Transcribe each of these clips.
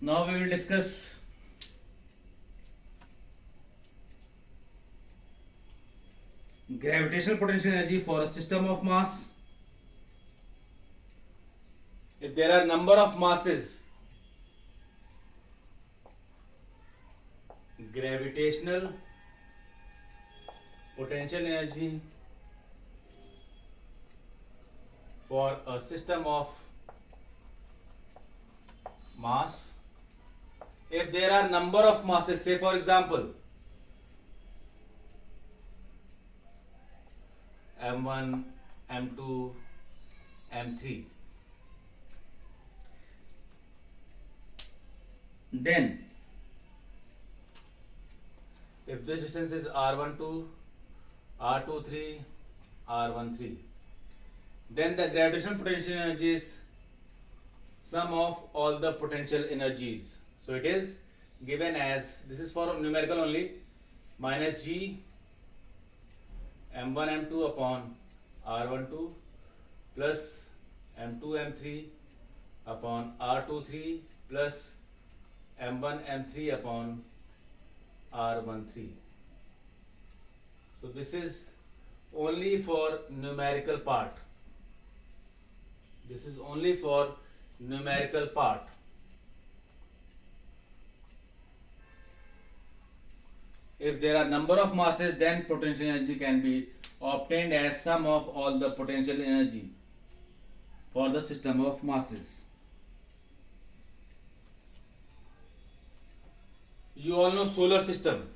Now we will discuss gravitational potential energy for a system of mass. If there are number of masses, gravitational potential energy for a system of mass. If there are number of masses, say for example m1, m2, m3, then if this distance is r12, r23, r13, then the gravitational potential energy is sum of all the potential energies. So it is given as, this is for numerical only, minus g m1 m2 upon r12 plus m2 m3 upon r23 plus m1 m3 upon r13. So this is only for numerical part. This is only for numerical part. If there are number of masses, then potential energy can be obtained as sum of all the potential energy for the system of masses. You all know solar system.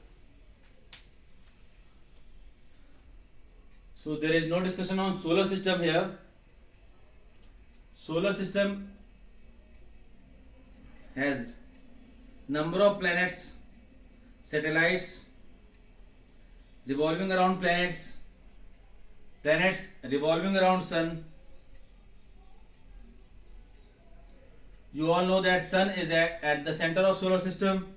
So there is no discussion on solar system here. Solar system has number of planets, satellites revolving around planets, planets revolving around sun. You all know that sun is at the center of solar system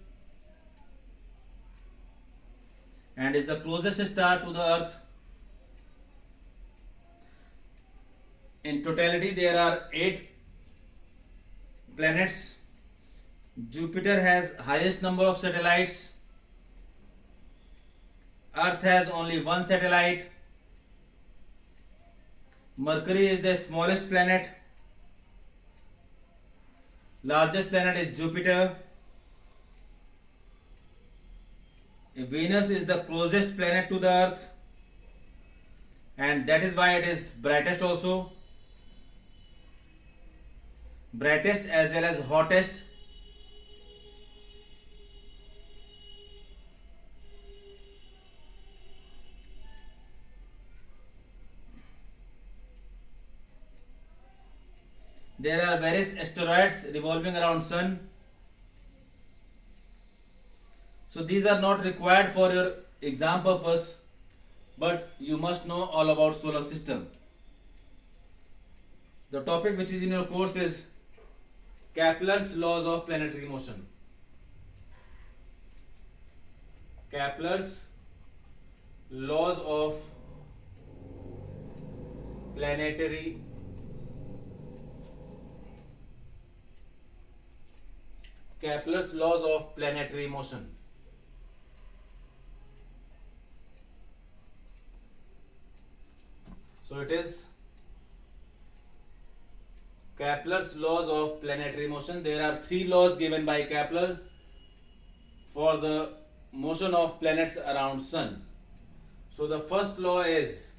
and is the closest star to the earth. In totality there are 8 planets. Jupiter has highest number of satellites. Earth has only one satellite. Mercury is the smallest planet. Largest planet is Jupiter. Venus is the closest planet to the Earth, and that is why it is brightest also. Brightest as well as hottest. There are various asteroids revolving around sun. So these are not required for your exam purpose, but you must know all about solar system. The topic which is in your course is Kepler's laws of planetary motion. Kepler's laws of planetary Kepler's laws of planetary motion. So it is Kepler's laws of planetary motion. There are 3 laws given by Kepler for the motion of planets around sun. So the first law is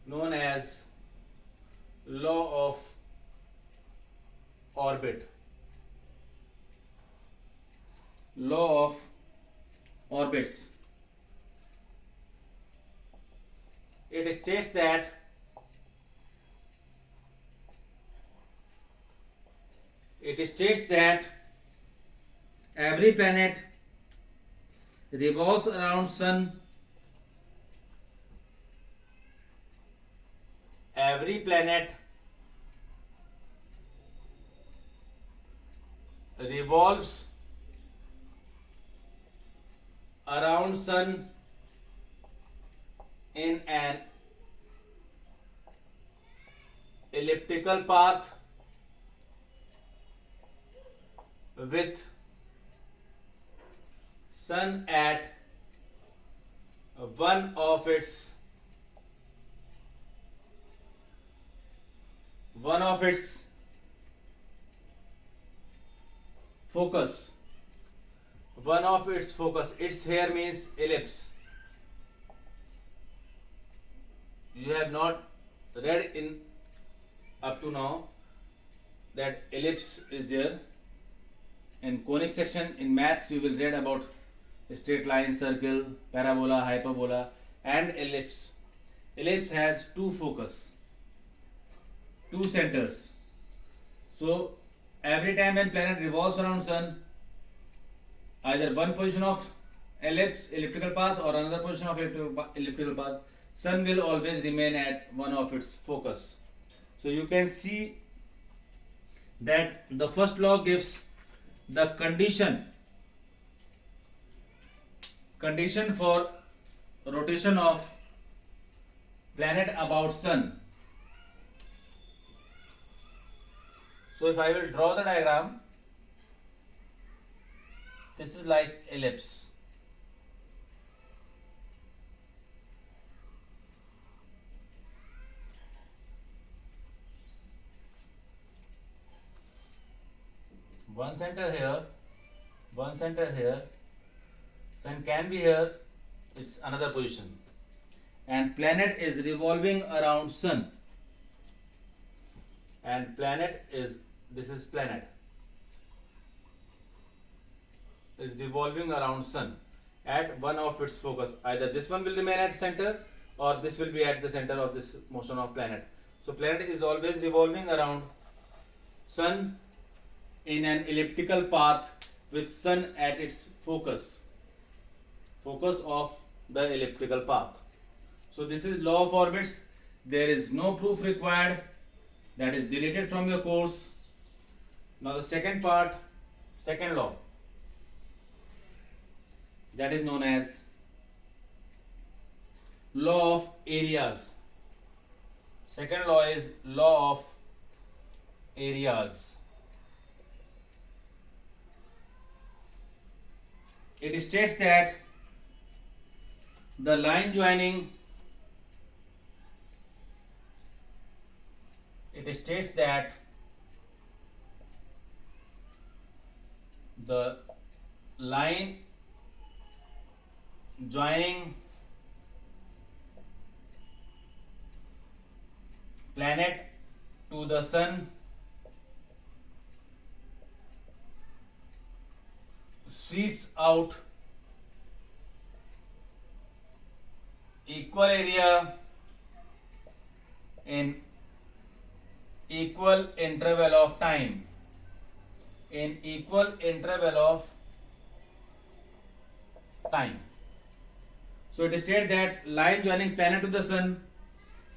known as law of orbit. Law of orbits. It states that every planet revolves around sun. Every planet revolves around sun in an elliptical path with sun at one of its focus. One of its focus. Its here means ellipse. You have not read in up to now that ellipse is there. In conic section in maths you will read about straight line, circle, parabola, hyperbola and ellipse. Ellipse has two focus, two centers. So every time when planet revolves around sun, either one position of elliptical path or another position of elliptical path, sun will always remain at one of its focus. So you can see that the first law gives the condition for rotation of planet about sun. So if I will draw the diagram, this is like ellipse. One center here, one center here, sun can be here, it's another position, and planet is revolving around sun, and planet is, this is planet, is revolving around sun at one of its focus. Either this one will remain at center or this will be at the center of this motion of planet. So planet is always revolving around sun in an elliptical path with sun at its focus of the elliptical path. So this is law of orbits. There is no proof required, that is deleted from your course. Now the second part, second law, that is known as law of areas. Second law is law of areas. It states that the line joining the line joining planet to the sun sweeps out equal area in equal interval of time. In equal interval of time. So it states that line joining planet to the sun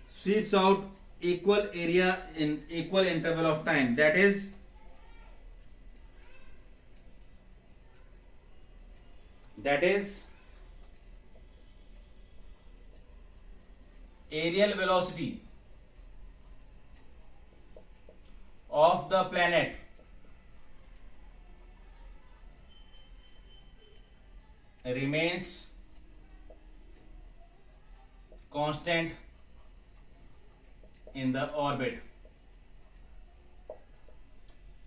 sweeps out equal area in equal interval of time. That is aerial velocity of the planet remains constant in the orbit.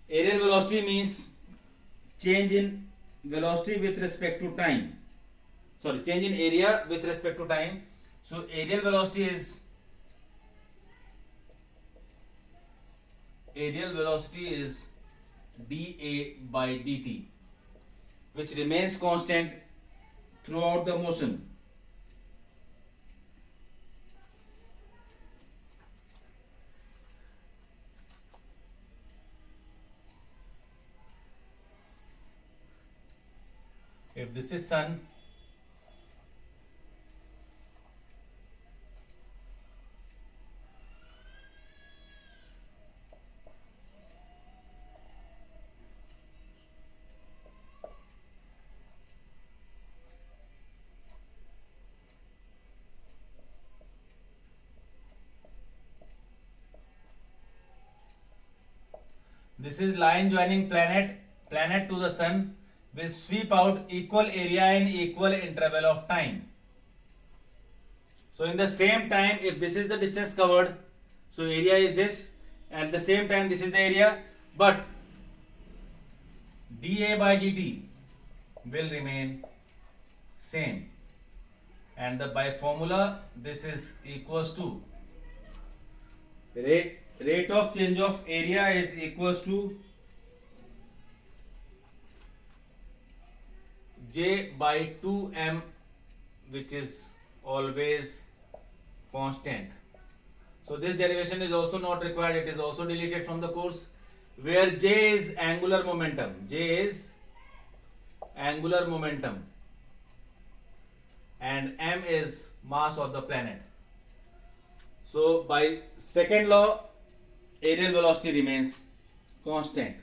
Aerial velocity means change in velocity with respect to time. Change in area with respect to time. So aerial velocity is dA by dt, which remains constant throughout the motion. If this is sun, this is line joining planet planet to the sun will sweep out equal area in equal interval of time. So in the same time, if this is the distance covered, so area is this, at the same time this is the area, but dA by dt will remain same, and by formula this is equals to rate of change of area is equals to J by 2m, which is always constant. So this derivation is also not required, it is also deleted from the course, where J is angular momentum. J is angular momentum and m is mass of the planet. So by second law, aerial velocity remains constant.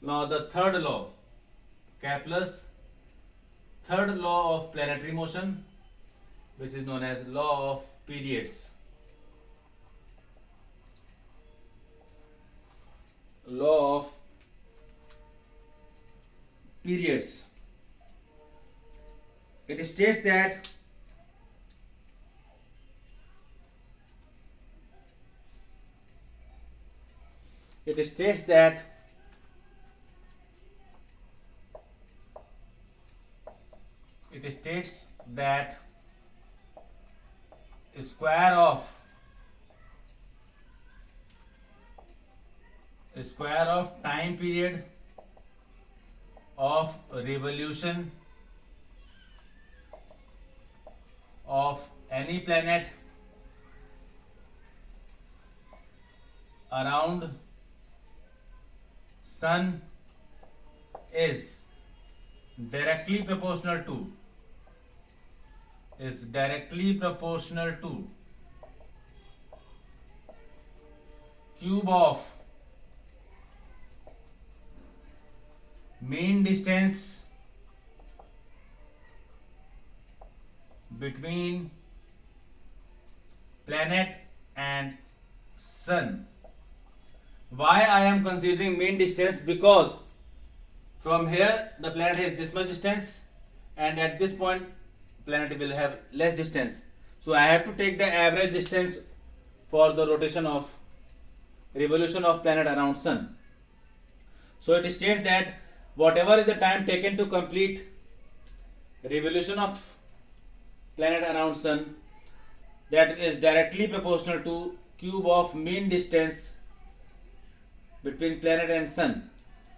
Now the third law, Kepler's third law of planetary motion, which is known as law of periods. Law of periods. It states that it states that square of time period of revolution of any planet around sun is directly proportional to cube of mean distance between planet and sun. Why I am considering mean distance? Because from here the planet has this much distance, and at this point planet will have less distance. So I have to take the average distance for the rotation of revolution of planet around sun. So it states that whatever is the time taken to complete revolution of planet around sun, that is directly proportional to cube of mean distance between planet and sun.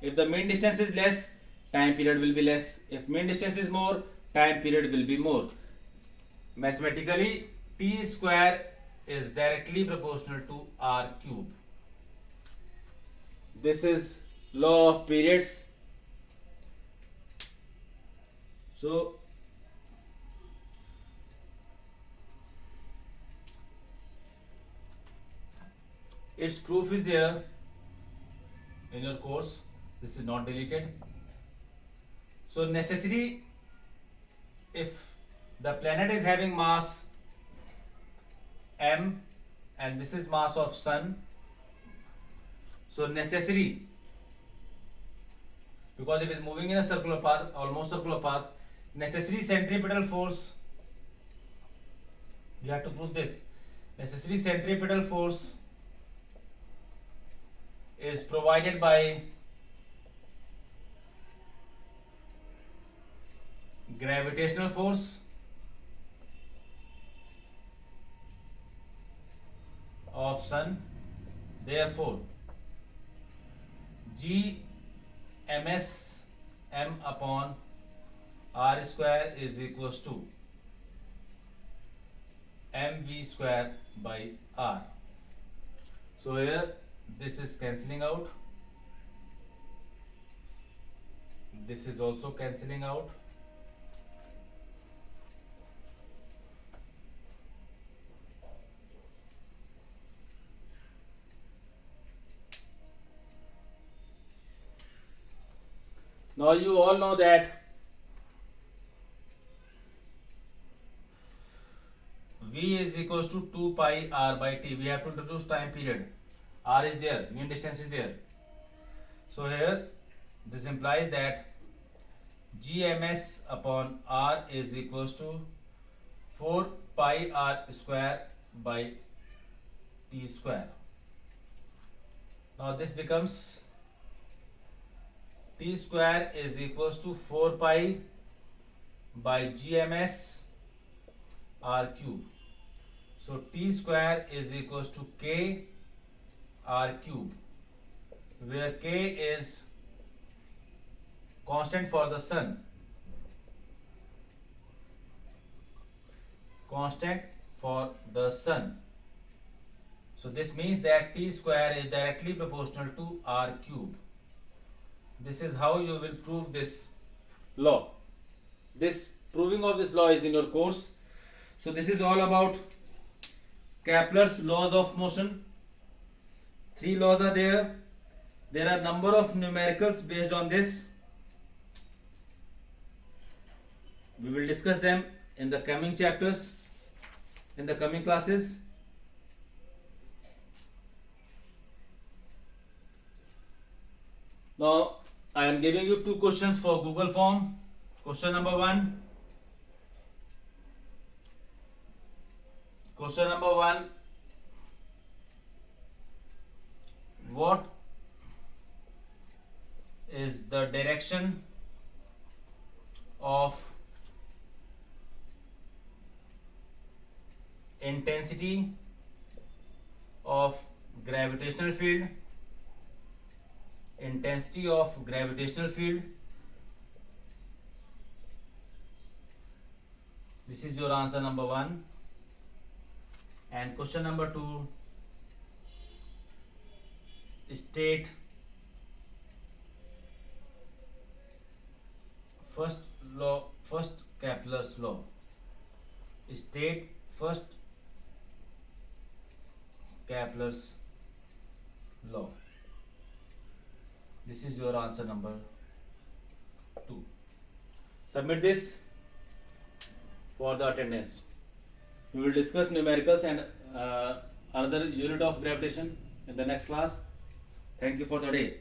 If the mean distance is less, time period will be less. If mean distance is more, time period will be more. Mathematically, t square is directly proportional to r cube. This is law of periods. So its proof is there in your course. This is not deleted. So necessary, if the planet is having mass m and this is mass of sun, so necessary, because it is moving in a circular path, almost circular path, necessary centripetal force, you have to prove this, necessary centripetal force is provided by gravitational force of sun. Therefore G ms m upon r square is equals to mv square by r. So here this is cancelling out, this is also cancelling out. Now you all know that V is equals to 2 pi r by t. We have to introduce time period. R is there, mean distance is there. So here This implies that GMS upon R is equals to 4 pi R square by T square. Now this becomes T square is equals to 4 pi by GMS R cube. So T square is equals to K R cube, where K is constant for the sun. Constant for the sun. So this means that T square is directly proportional to R cube. This is how you will prove this law. This proving of this law is in your course. So this is all about Kepler's laws of motion. 3 laws are there. There are number of numericals based on this. We will discuss them in the coming chapters, in the coming classes. Now I am giving you 2 questions for Google form. Question number 1. Question number 1. What is the direction of intensity of gravitational field? Intensity of gravitational field. This is your answer number 1. And question number 2. State first Kepler's law. State first Kepler's law. This is your answer number 2. Submit this for the attendance. We will discuss numericals and another unit of gravitation in the next class. Thank you for the day.